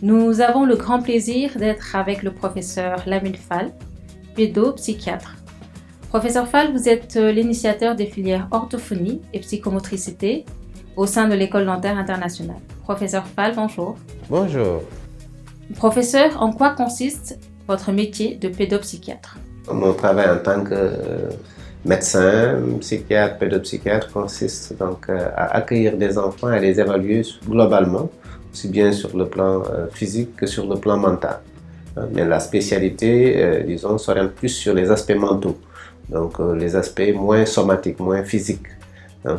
Nous avons le grand plaisir d'être avec le professeur Lamine Fall, pédopsychiatre. Professeur Fall, vous êtes l'initiateur des filières orthophonie et psychomotricité au sein de l'École dentaire internationale. Professeur Fall, bonjour. Bonjour. Professeur, en quoi consiste votre métier de pédopsychiatre? Mon travail en tant que médecin, psychiatre, pédopsychiatre consiste donc à accueillir des enfants et à les évaluer globalement, aussi bien sur le plan physique que sur le plan mental. Mais la spécialité, disons, s'oriente plus sur les aspects mentaux, donc les aspects moins somatiques, moins physiques.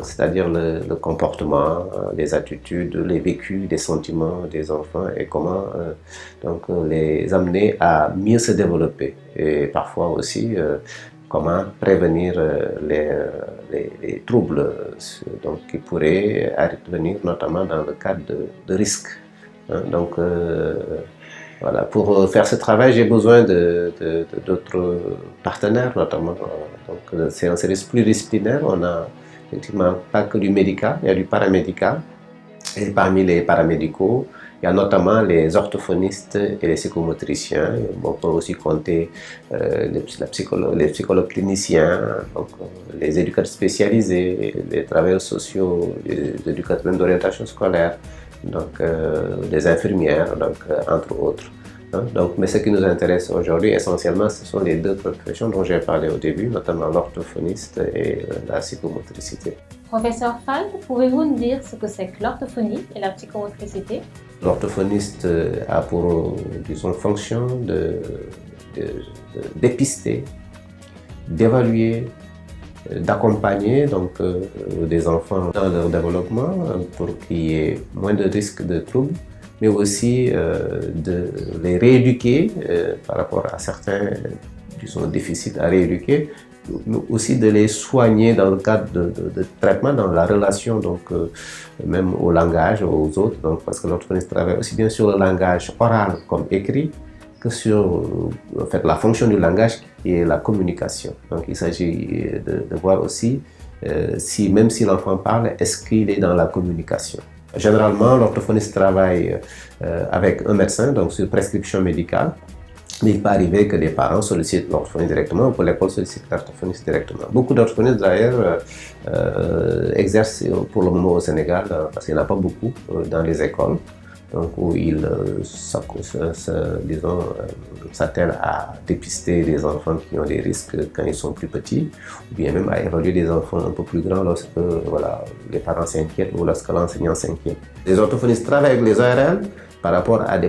C'est-à-dire le comportement, les attitudes, les vécus, les sentiments des enfants et comment les amener à mieux se développer. Et parfois aussi comment prévenir les troubles qui pourraient advenir notamment dans le cadre de risques. Voilà. Pour faire ce travail, j'ai besoin d'autres partenaires notamment. C'est un service pluridisciplinaire. On a effectivement pas que du médical, il y a du paramédical. Et parmi les paramédicaux, il y a notamment les orthophonistes et les psychomotriciens. On peut aussi compter les psychologues cliniciens, les éducateurs spécialisés, les travailleurs sociaux, les éducateurs d'orientation scolaire, les infirmières, entre autres. Mais ce qui nous intéresse aujourd'hui, essentiellement, ce sont les deux professions dont j'ai parlé au début, notamment l'orthophoniste et la psychomotricité. Professeur Fall, pouvez-vous nous dire ce que c'est que l'orthophonie et la psychomotricité? L'orthophoniste a pour, fonction de dépister, d'évaluer, d'accompagner des enfants dans leur développement pour qu'il y ait moins de risques de troubles, mais aussi de les rééduquer par rapport à certains déficits à rééduquer, mais aussi de les soigner dans le cadre de traitement, dans la relation même au langage, aux autres, parce que l'orthophoniste travaille aussi bien sur le langage oral comme écrit que sur la fonction du langage qui est la communication. Donc il s'agit de voir aussi même si l'enfant parle, est-ce qu'il est dans la communication. Généralement, l'orthophoniste travaille avec un médecin, donc sur prescription médicale. Mais il peut arriver que les parents sollicitent l'orthophoniste directement ou que l'école sollicite l'orthophoniste directement. Beaucoup d'orthophonistes d'ailleurs exercent pour le moment au Sénégal, parce qu'il n'y en a pas beaucoup dans les écoles, où ils s'attellent à dépister des enfants qui ont des risques quand ils sont plus petits, ou bien même à évaluer des enfants un peu plus grands lorsque les parents s'inquiètent ou lorsque l'enseignant s'inquiète. Les orthophonistes travaillent avec les ORL par rapport à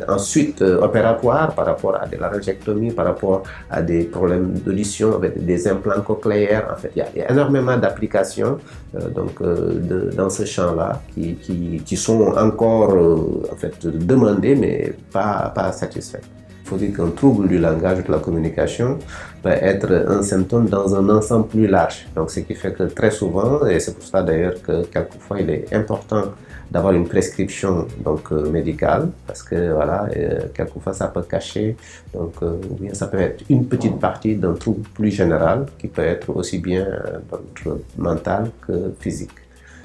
ensuite opératoires, par rapport à de la laryngectomie, par rapport à des problèmes d'audition avec des implants cochléaires. Il y a énormément d'applications dans ce champ-là qui sont encore demandées mais pas satisfaites. Il faut dire qu'un trouble du langage ou de la communication peut être un symptôme dans un ensemble plus large. Ce qui fait que très souvent, et c'est pour ça d'ailleurs que quelquefois il est important d'avoir une prescription médicale, parce que quelquefois ça peut cacher, ou bien ça peut être une petite partie d'un trouble plus général qui peut être aussi bien mental que physique.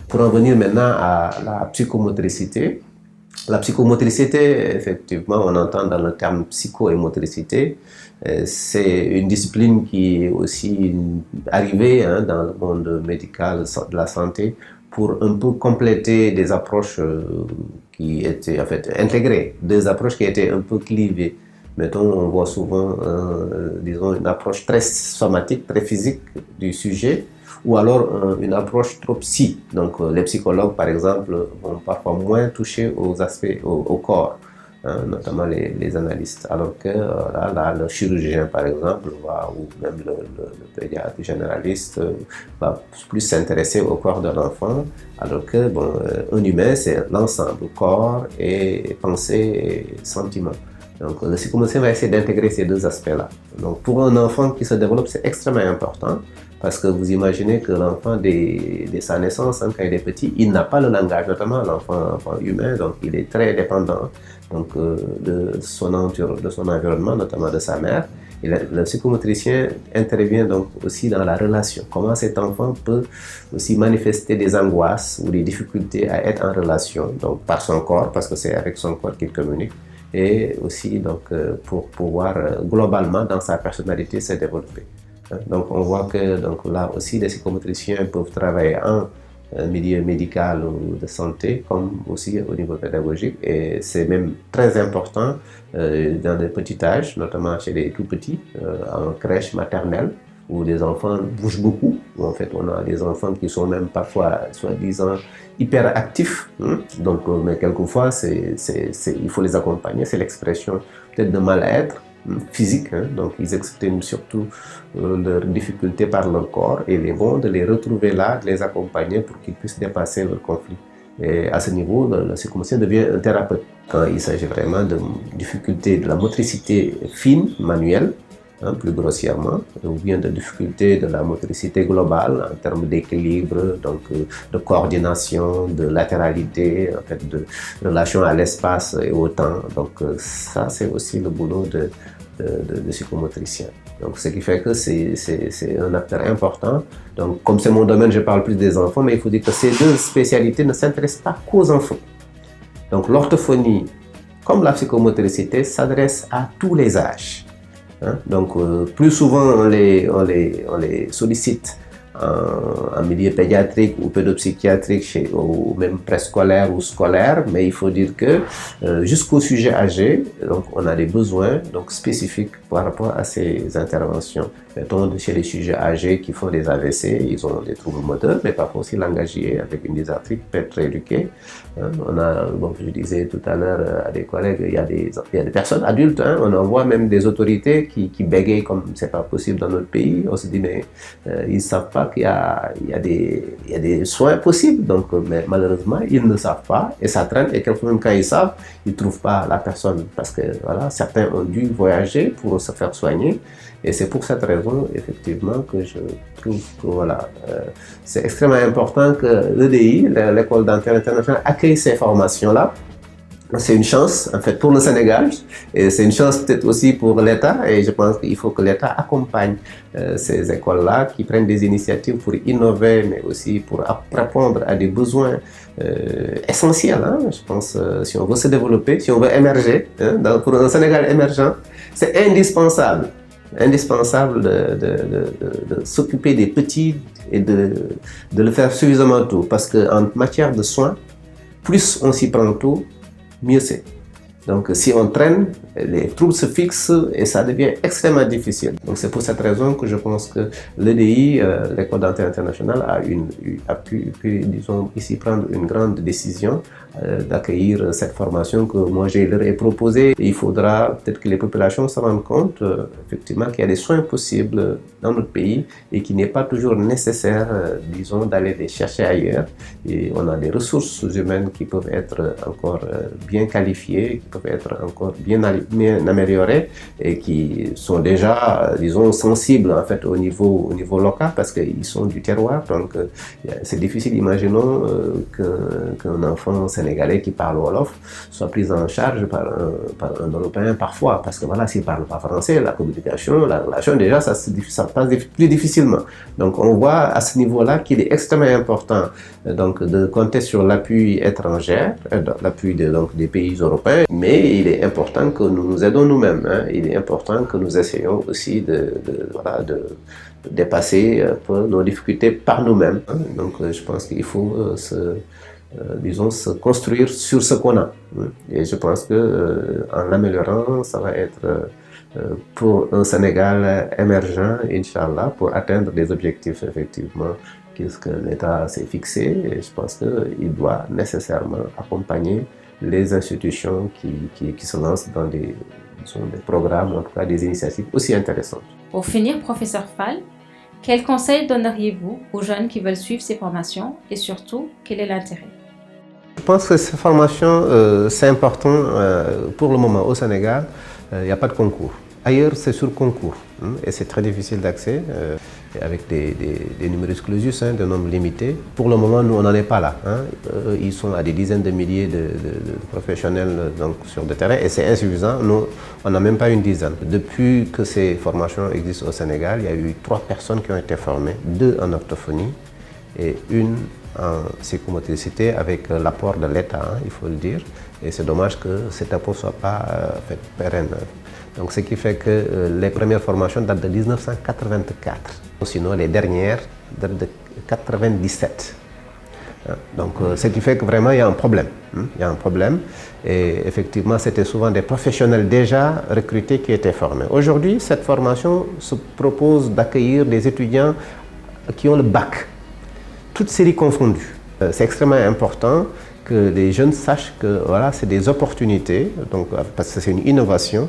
Pour en venir maintenant à la psychomotricité, effectivement, on entend dans le terme psycho et motricité, c'est une discipline qui est aussi arrivée dans le monde médical de la santé pour un peu compléter des approches qui étaient intégrées, des approches qui étaient un peu clivées. Mettons, on voit souvent, une approche très somatique, très physique du sujet, ou alors une approche trop psy. Les psychologues, par exemple, vont parfois moins toucher aux aspects, au corps, notamment les analystes. Alors que le chirurgien, par exemple, ou même le pédiatre généraliste va plus s'intéresser au corps de l'enfant, alors que un humain, c'est l'ensemble, corps et pensée et sentiment. Le psychomotricien va essayer d'intégrer ces deux aspects-là. Pour un enfant qui se développe, c'est extrêmement important. Parce que vous imaginez que l'enfant, dès sa naissance, quand il est petit, il n'a pas le langage, notamment l'enfant humain, donc il est très dépendant de son environnement, notamment de sa mère. Le psychomotricien intervient donc aussi dans la relation. Comment cet enfant peut aussi manifester des angoisses ou des difficultés à être en relation, donc par son corps, parce que c'est avec son corps qu'il communique, et aussi donc, pour pouvoir globalement dans sa personnalité se développer. Donc on voit que donc, là aussi les psychomotriciens peuvent travailler en milieu médical ou de santé, comme aussi au niveau pédagogique. Et c'est même très important dans les petits âges, notamment chez les tout petits, en crèche maternelle, où les enfants bougent beaucoup. Où en fait, on a des enfants qui sont même parfois, soi-disant, hyperactifs. Donc, mais quelquefois, il faut les accompagner. C'est l'expression peut-être de mal-être physique, donc ils expriment surtout leurs difficultés par leur corps et il est bon de les retrouver là, de les accompagner pour qu'ils puissent dépasser leur conflit. Et à ce niveau, le psychomotricien devient un thérapeute. Quand il s'agit vraiment de difficultés de la motricité fine, manuelle, plus grossièrement, ou bien de difficultés de la motricité globale en termes d'équilibre, donc de coordination, de latéralité, en fait, de relation à l'espace et au temps. Donc ça, c'est aussi le boulot de psychomotricien. Donc ce qui fait que c'est un acteur important. Donc comme c'est mon domaine, je parle plus des enfants, mais il faut dire que ces deux spécialités ne s'intéressent pas qu'aux enfants. Donc l'orthophonie, comme la psychomotricité, s'adresse à tous les âges. Donc, plus souvent, on les sollicite en milieu pédiatrique ou pédopsychiatrique ou même préscolaire ou scolaire, mais il faut dire que jusqu'au sujet âgé, donc, on a des besoins donc, spécifiques par rapport à ces interventions. Mettons, chez les sujets âgés qui font des AVC, ils ont des troubles moteurs, mais parfois aussi langagiers avec une dysarthrie peut être rééduquée. On a, bon, je disais tout à l'heure à des collègues, il y a des personnes adultes, on en voit même des autorités qui bégayent comme c'est pas possible dans notre pays. On se dit, mais ils ne savent pas qu'il y a des soins possibles. Donc, mais malheureusement, ils ne savent pas et ça traîne. Et quelquefois, même quand ils savent, ils ne trouvent pas la personne parce que voilà, certains ont dû voyager pour se faire soigner. Et c'est pour cette raison, effectivement, que je trouve que voilà, c'est extrêmement important que l'EDI, l'École dentaire internationale, accueille ces formations-là. C'est une chance, en fait, pour le Sénégal, et c'est une chance peut-être aussi pour l'État, et je pense qu'il faut que l'État accompagne ces écoles-là, qui prennent des initiatives pour innover, mais aussi pour répondre à des besoins essentiels. Je pense, si on veut se développer, si on veut émerger, pour un Sénégal émergent, c'est indispensable de s'occuper des petits et de le faire suffisamment tôt. Parce qu'en matière de soins, plus on s'y prend tôt, mieux c'est. Donc si on traîne, les troubles se fixent et ça devient extrêmement difficile. Donc c'est pour cette raison que je pense que l'EDI, l'École dentaire internationale, a pu, disons, ici prendre une grande décision d'accueillir cette formation que moi je leur ai proposée. Et il faudra peut-être que les populations se rendent compte effectivement qu'il y a des soins possibles dans notre pays et qu'il n'est pas toujours nécessaire, disons, d'aller les chercher ailleurs. Et on a des ressources humaines qui peuvent être encore bien qualifiées, qui peuvent être encore bien améliorées et qui sont déjà, disons, sensibles en fait au niveau local parce qu'ils sont du terroir. Donc c'est difficile, imaginons qu'un enfant sénégalais qui parle wolof soit pris en charge par un Européen parfois, parce que voilà, s'il ne parle pas français, la communication, la relation, déjà, ça passe plus difficilement. Donc on voit à ce niveau-là qu'il est extrêmement important donc, de compter sur l'appui étranger, l'appui des pays européens, mais il est important que nous nous aidons nous-mêmes. Il est important que nous essayons aussi de dépasser un peu nos difficultés par nous-mêmes. Donc je pense qu'il faut disons, se construire sur ce qu'on a. Et je pense que en l'améliorant, ça va être pour un Sénégal émergent, Inch'Allah, pour atteindre des objectifs effectivement que l'État s'est fixé. Et je pense qu'il doit nécessairement accompagner les institutions qui se lancent dans des programmes, en tout cas des initiatives aussi intéressantes. Pour finir, professeur Fall, quels conseils donneriez-vous aux jeunes qui veulent suivre ces formations et surtout, quel est l'intérêt? Je pense que ces formations, c'est important pour le moment au Sénégal. Il n'y a pas de concours. Ailleurs, c'est sur concours. Et c'est très difficile d'accès, avec des numerus clausus, de nombres limités. Pour le moment, nous, on n'en est pas là. Ils sont à des dizaines de milliers de professionnels donc, sur le terrain et c'est insuffisant. Nous, on n'a même pas une dizaine. Depuis que ces formations existent au Sénégal, il y a eu 3 personnes qui ont été formées, 2 en orthophonie et 1 en psychomotricité avec l'apport de l'État, il faut le dire. Et c'est dommage que cet apport ne soit pas pérenne. Donc, ce qui fait que les premières formations datent de 1984. Sinon, les dernières datent de 1997. Donc, ce qui fait que vraiment, il y a un problème. Il y a un problème. Et effectivement, c'était souvent des professionnels déjà recrutés qui étaient formés. Aujourd'hui, cette formation se propose d'accueillir des étudiants qui ont le bac, toutes séries confondues. C'est extrêmement important que les jeunes sachent que voilà, c'est des opportunités, donc, parce que c'est une innovation.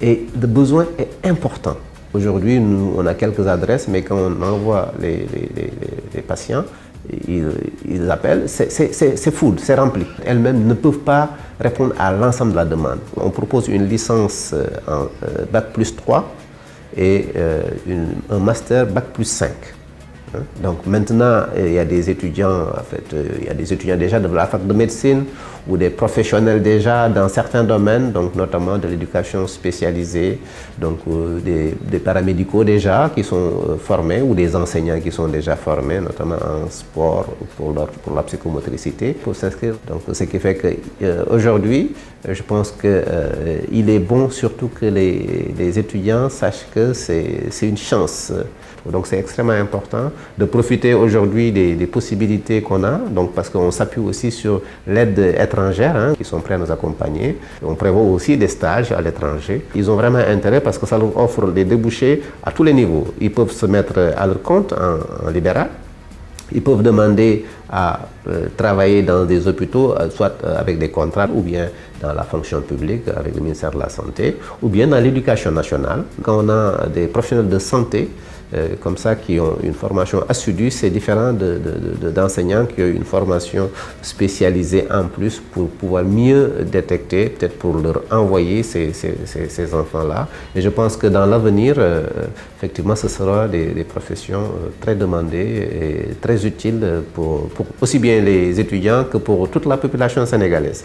Et le besoin est important. Aujourd'hui, on a quelques adresses, mais quand on envoie les patients, ils appellent, c'est full, c'est rempli. Elles-mêmes ne peuvent pas répondre à l'ensemble de la demande. On propose une licence en Bac plus 3 et un master Bac plus 5. Donc maintenant, il y a des étudiants, en fait, il y a des étudiants déjà de la fac de médecine ou des professionnels déjà dans certains domaines, donc notamment de l'éducation spécialisée, donc des paramédicaux déjà qui sont formés ou des enseignants qui sont déjà formés, notamment en sport pour la psychomotricité, pour s'inscrire. Donc ce qui fait qu'aujourd'hui, je pense qu'il est bon surtout que les étudiants sachent que c'est une chance. Donc c'est extrêmement important de profiter aujourd'hui des possibilités qu'on a, donc parce qu'on s'appuie aussi sur l'aide étrangère qui sont prêts à nous accompagner. On prévoit aussi des stages à l'étranger. Ils ont vraiment intérêt parce que ça leur offre des débouchés à tous les niveaux. Ils peuvent se mettre à leur compte en libéral. Ils peuvent demander à travailler dans des hôpitaux, soit avec des contrats ou bien dans la fonction publique avec le ministère de la Santé, ou bien dans l'éducation nationale. Quand on a des professionnels de santé comme ça qui ont une formation assidue, c'est différent d'enseignants qui ont une formation spécialisée en plus pour pouvoir mieux détecter, peut-être pour leur envoyer ces enfants-là. Et je pense que dans l'avenir, effectivement, ce sera des professions très demandées et très utiles pour aussi bien les étudiants que pour toute la population sénégalaise.